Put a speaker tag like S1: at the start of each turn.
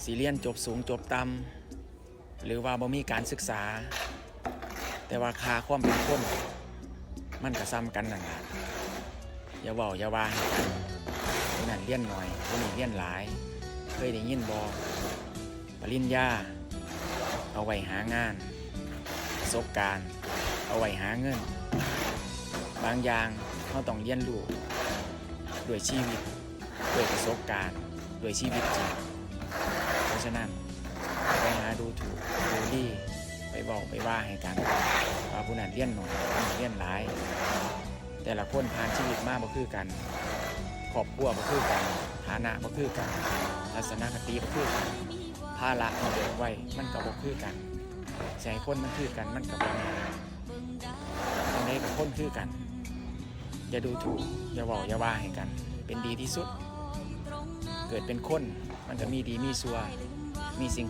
S1: สิเรียนจบสูงจบต่ำหรือว่าบ่มีการศึกษาแต่ว่าค่าความเป็นคนมันก็ซ้ำกันนั่นแหละอย่าเว้าอย่าว่าให้กันคนนั้นเรียนน้อยคนนี้เรียนหลายเคยได้ยินบ่ปริญญาเอาไว้หางานประสบการณ์เอาไว้หาเงินบางอย่างเราต้องเรียนรู้ด้วยชีวิตด้วยประสบการณ์ด้วยชีวิตจริงเพราะฉะนั้นไปหาดูถูกดูดีไปบอกไปว่าให้กันว่าผู้นั้นเรียนหน่อยผู้นี้เรียนหลายแต่ละคนผ่านชีวิตมาบ่คือกันครอบครัวบ่คือกันฐานะบ่คือกันทัศนคติบ่คือกันภาระที่เบิกไว้มันก็บ่คือกันใจคนมันคือกันมันก็บ่แน่อันใดก็คนคือกันอย่าดูถูกอย่าบอกอย่าว่าให้กันเป็นดีที่สุดเกิดเป็นคนมันก็มีดีมีชั่วมีสิ่ง